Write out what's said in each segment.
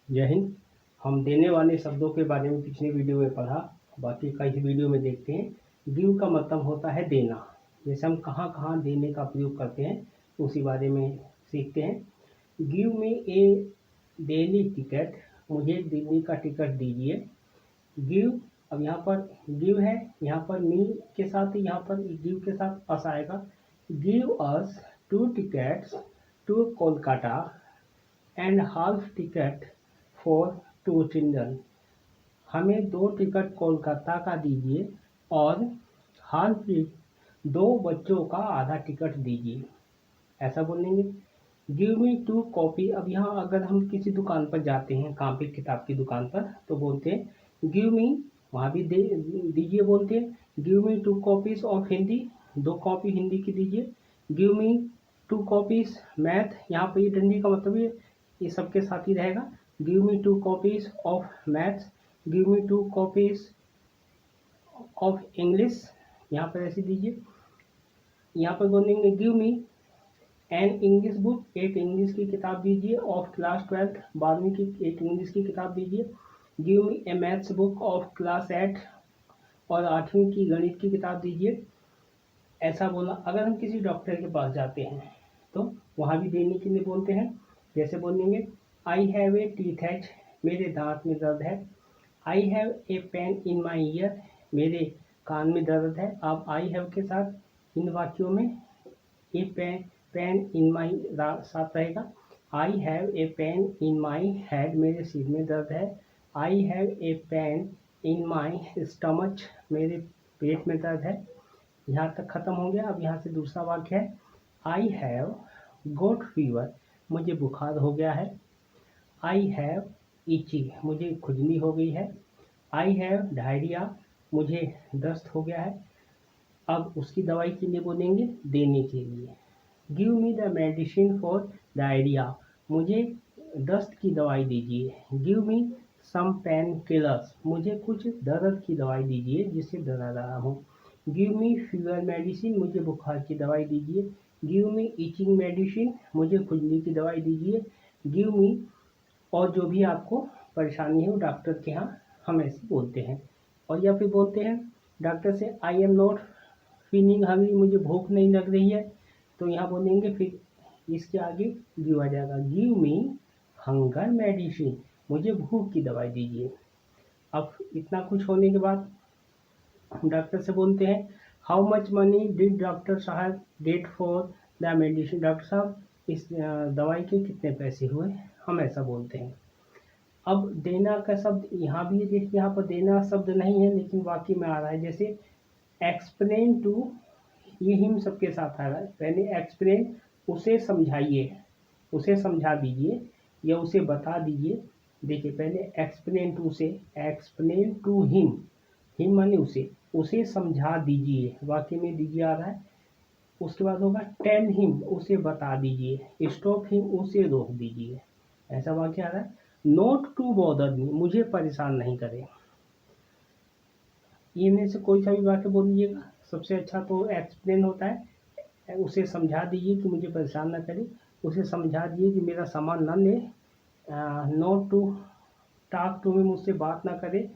जय हिंद। हम देने वाले शब्दों के बारे में पिछले वीडियो में पढ़ा, बाकी का इस वीडियो में देखते हैं। गिव का मतलब होता है देना। जैसे हम कहाँ कहाँ देने का प्रयोग करते हैं उसी बारे में सीखते हैं। गिव में ए डेली टिकट, मुझे दिल्ली का टिकट दीजिए। गिव, अब यहाँ पर गिव है, यहाँ पर मी के साथ, यहाँ पर गिव के साथ अस आएगा। Give us 2 tickets to Kolkata and half ticket for 2 children. हमें 2 टिकट कोलकाता का दीजिए और हाफ 2 बच्चों का आधा टिकट दीजिए, ऐसा बोलेंगे। गिव मी 2 कॉपी, अब यहाँ अगर हम किसी दुकान पर जाते हैं, कॉपी किताब की दुकान पर, तो बोलते हैं गिव मी, वहाँ भी दे दीजिए बोलते हैं। Give me 2 copies of Hindi, 2 copy Hindi की दीजिए। गिव मी 2 कॉपीज मैथ, यहाँ पर ये डंडी का मतलब ये सबके साथ ही रहेगा। Give me 2 copies of maths. Give me 2 copies of English, यहाँ पर ऐसे दीजिए। यहाँ पर बोलेंगे give me an English book, एक इंग्लिश की किताब दीजिए। ऑफ क्लास 12, 12वीं की एक इंग्लिश की किताब दीजिए। Give me A maths book of class 8, और 8वीं की गणित की किताब दीजिए, ऐसा बोला। अगर हम किसी डॉक्टर के पास जाते हैं तो वहाँ भी देने के लिए बोलते हैं। जैसे बोलेंगे I have a teeth H, मेरे दांत में दर्द है। I have a pain in my year, मेरे कान में दर्द है। अब आई हैव के साथ इन वाक्यों में ए पेन इन माई साथ रहेगा। I have a pain in my head, मेरे सिर में दर्द है। I have a pain in my stomach, मेरे पेट में दर्द है। यहाँ तक खत्म हो गया। अब यहाँ से दूसरा वाक्य है आई हैव गोट फीवर, मुझे बुखार हो गया है। आई हैव इची, मुझे खुजली हो गई है। आई हैव डायरिया, मुझे दस्त हो गया है। अब उसकी दवाई के लिए बोलेंगे देने के लिए। Give me the medicine for diarrhoea, मुझे दस्त की दवाई दीजिए। Give me some pain killers, मुझे कुछ दर्द की दवाई दीजिए जिससे डरा रहा हूँ। गिव मी फीवर मेडिसिन, मुझे बुखार की दवाई दीजिए। गिव मी इचिंग मेडिसिन, मुझे खुजली की दवाई दीजिए। गिव मी, और जो भी आपको परेशानी है वो डॉक्टर के यहाँ हम ऐसे बोलते हैं। और या फिर बोलते हैं डॉक्टर से आई एम नॉट फीलिंग हंग्री, मुझे भूख नहीं लग रही है, तो यहाँ बोलेंगे फिर इसके आगे गिव आ जाएगा। गिव मी हंगर मेडिसिन, मुझे भूख की दवाई दीजिए। अब इतना कुछ होने के बाद डॉक्टर से बोलते हैं how much money did doctor sahab get for the medicine, doctor साहब इस दवाई के कितने पैसे हुए, हम ऐसा बोलते हैं। अब देना का शब्द यहाँ भी देखिए, यहाँ पर देना शब्द नहीं है लेकिन वाक्य में आ रहा है। जैसे एक्सप्लेन टू, ये हिम सबके साथ आ रहा है। पहले एक्सप्लेन, उसे समझाइए, उसे समझा दीजिए या उसे बता दीजिए। देखिए पहले एक्सप्लेन टू से, एक्सप्लेन टू हिम माने उसे समझा दीजिए, वाक्य में दीजिए आ रहा है। उसके बाद होगा टेल हिम, उसे बता दीजिए। स्टॉप हिम, उसे रोक दीजिए, ऐसा वाक्य आ रहा है। नॉट टू बॉदर मी, मुझे परेशान नहीं करें। इनमें से कोई सा भी वाक्य बोल दीजिएगा। सबसे अच्छा तो एक्सप्लेन होता है, उसे समझा दीजिए कि मुझे परेशान न करे। उसे समझा दीजिए कि मेरा सामान न ले। Not to talk to me, मुझसे बात ना करे।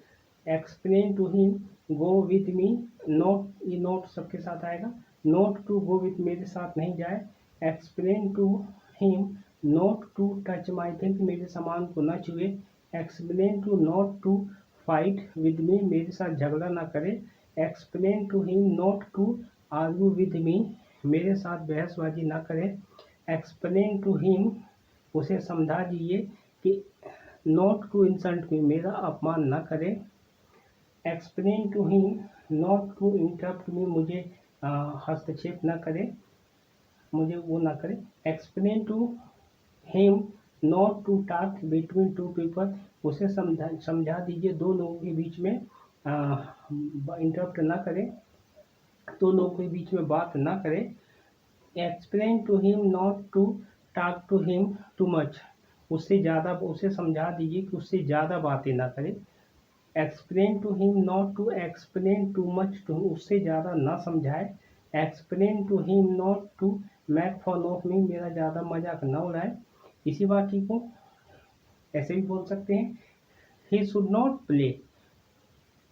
Explain to him go with me, not, ये नॉट सबके साथ आएगा। नॉट टू गो विथ, मेरे साथ नहीं जाए। Explain to him not to touch my thing, मेरे सामान को न छुए। Explain to not to fight with me, मेरे साथ झगड़ा ना करे। Explain to him not to argue with me, मेरे साथ बहसबाजी ना करे। एक्सप्लेन टू हिम, उसे समझा दीजिए कि नॉट टू इंसल्ट मी, मेरा अपमान न करे। Explain to him not to interrupt me, मुझे हस्तक्षेप न करे, मुझे वो ना करे। Explain to him not to talk between two people, उसे समझा दीजिए दो लोगों के बीच में इंटरप्ट ना करें, दो लोगों के बीच में बात ना करें। Explain to him not to talk to him too much, उससे ज़्यादा, उसे समझा दीजिए कि उससे ज़्यादा बातें ना करें। Explain to him not to explain too much too, उससे ज़्यादा ना समझाए। Explain to him not to make fun of me, मेरा ज़्यादा मजाक न उड़ाए। इसी वाक्य को ऐसे भी बोल सकते हैं। He should not play,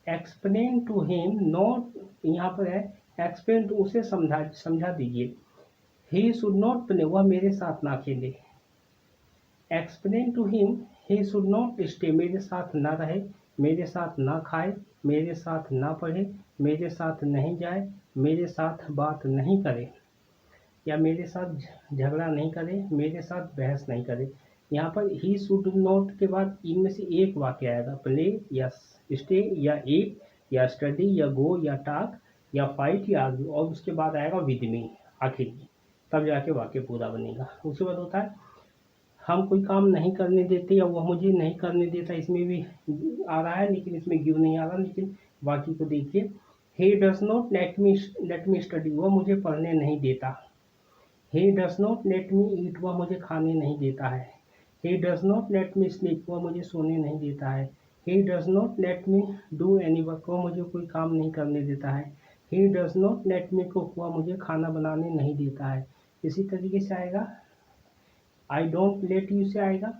explain to him, not यहाँ पर है एक्सप्लेन टू, उसे समझा दीजिए। ही शुड नॉट प्ले, वह मेरे साथ ना खेले। Explain to him, he should not stay, मेरे साथ ना रहे, मेरे साथ ना खाए, मेरे साथ ना पढ़े, मेरे साथ नहीं जाए, मेरे साथ बात नहीं करे, या मेरे साथ झगड़ा नहीं करे, मेरे साथ बहस नहीं करे। यहाँ पर ही शुड नॉट के बाद इनमें से एक वाक्य आएगा, प्ले या स्टे या ईट या स्टडी या गो या टॉक या फाइट या आर्ग्यू, और उसके बाद आएगा विद मी आखिर में, तब जाके वाक्य पूरा बनेगा। उसके बाद होता है हम कोई काम नहीं करने देते या वह मुझे नहीं करने देता, इसमें भी आ रहा है लेकिन इसमें गिव नहीं आ रहा, लेकिन वाक्य को देखिए। He does not let me study, वह मुझे पढ़ने नहीं देता। He does not let me eat, वह मुझे खाने नहीं देता है। He does not let me sleep, वह मुझे सोने नहीं देता है। He does not let me do any work, वह मुझे कोई काम नहीं करने देता है। He does not let me cook, वह मुझे खाना बनाने नहीं देता है। इसी तरीके से आएगा आई डोंट लेट यू से आएगा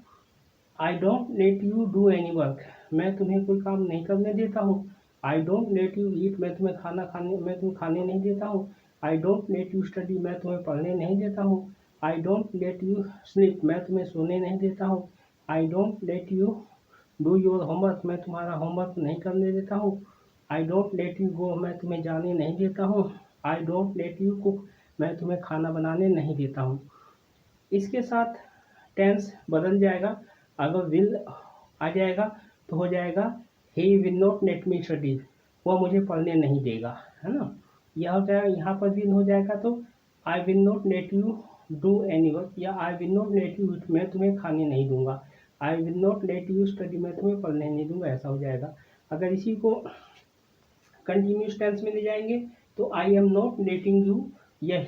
I don't let you do any work, मैं तुम्हें कोई काम नहीं करने देता हूँ। I don't let you eat, मैं तुम्हें खाने नहीं देता हूँ। I don't let you study, मैं तुम्हें पढ़ने नहीं देता हूँ। I don't let you sleep, मैं तुम्हें सोने नहीं देता हूँ। I don't let you do your homework, मैं तुम्हारा होमवर्क नहीं करने देता हूँ। I don't let you go, मैं तुम्हें जाने नहीं देता हूँ। I don't let you cook, मैं तुम्हें खाना बनाने नहीं देता हूँ। इसके साथ टेंस बदल जाएगा, अगर विल आ जाएगा तो हो जाएगा he will not let me study, वह मुझे पढ़ने नहीं देगा, है ना। यह हो जाएगा, यहाँ पर विल हो जाएगा तो I will not let you do any work, या I will not let you eat, मैं तुम्हें खाने नहीं दूंगा। I will not let you study, मैं तुम्हें पढ़ने नहीं दूंगा, ऐसा हो जाएगा। अगर इसी को कंटिन्यूस टेंस में ले जाएंगे तो I am not letting you, यह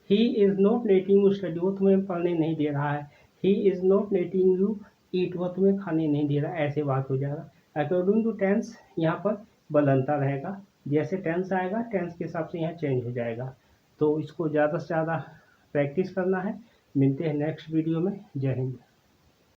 he is not letting you study, वो तुम्हें पढ़ने नहीं दे रहा है। He is not letting you eat, वह तुम्हें खाने नहीं दे रहा, ऐसे बात हो जाएगा। अकॉर्डिंग टू टेंस यहाँ पर बदलता रहेगा, जैसे टेंस आएगा टेंस के हिसाब से यहाँ चेंज हो जाएगा। तो इसको ज़्यादा से ज़्यादा प्रैक्टिस करना है। मिलते हैं नेक्स्ट वीडियो में। जय हिंद।